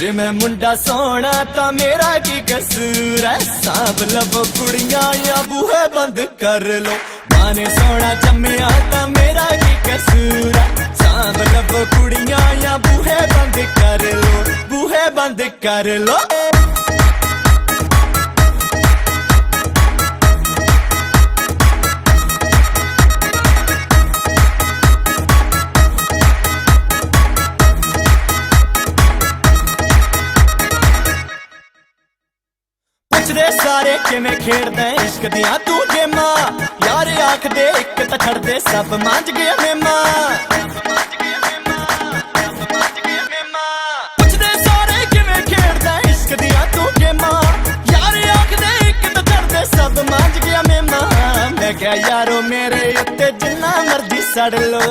जे मैं मुंडा सोना ता मेरा की कसूर है। सांभ लवो कुड़ियां या बूहे बंद कर लो, माने सोना जम्मिया ता मेरा की कसूर है। सांभ लवो कुड़ियां या बूहे बंद कर लो, बूहे बंद कर लो। सारे किवें खेड़दे इश्क दियां तू गेमां, यार आखदे इक तां छड़दे सब मांझ गया मेमा। पुछदे सारे किवें खेड़दे इश्क दियां तू गेमां, यार आखदे इक तां छड़दे सब मांझ गया मेमा। मैं क्या यारो मेरे उत्ते जिन्ना मर्जी सड़ लो,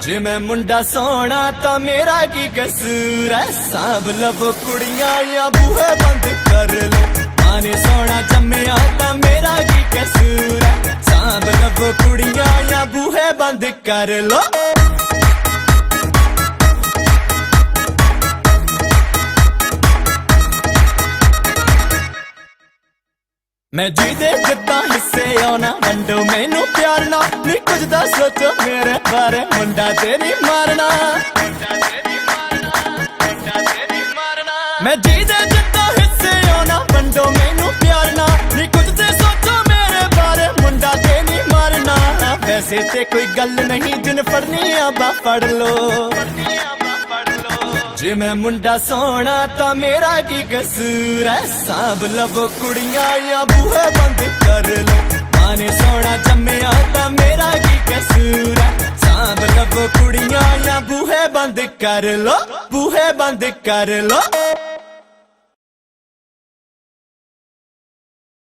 जे मैं मुंडा सोना ता मेरा की कसूर है। सांभ लवो कुड़ियां या बूहे बंद कर लो, माने सोना जम्मिया ता मेरा की कसूर है। सांभ लवो कुड़ियां या बूहे बंद कर लो। मैं जी दे जिद्दां हिस्से आना वंडो मैनू प्यार ना, नी कुछ दा सोचो मेरे बारे मुंडा तेरी मारना। मैं जी दे जिद्दां हिस्से आना वंडो मैनू प्यार ना, नी कुछ दे सोचो मेरे बारे मुंडा तेरी मारना। वैसे ते कोई गल नहीं जिन फड़नी आबा फड़ लो, जे मैं मुंडा सोना ता मेरा की कसूर है। सांभ लवो कुड़ियां या बूहे बंद कर लो, माने सोना जम्मिया ता मेरा की कसूर है। सांभ लवो कुड़ियां या बूहे बंद कर लो, बूहे बंद कर लो।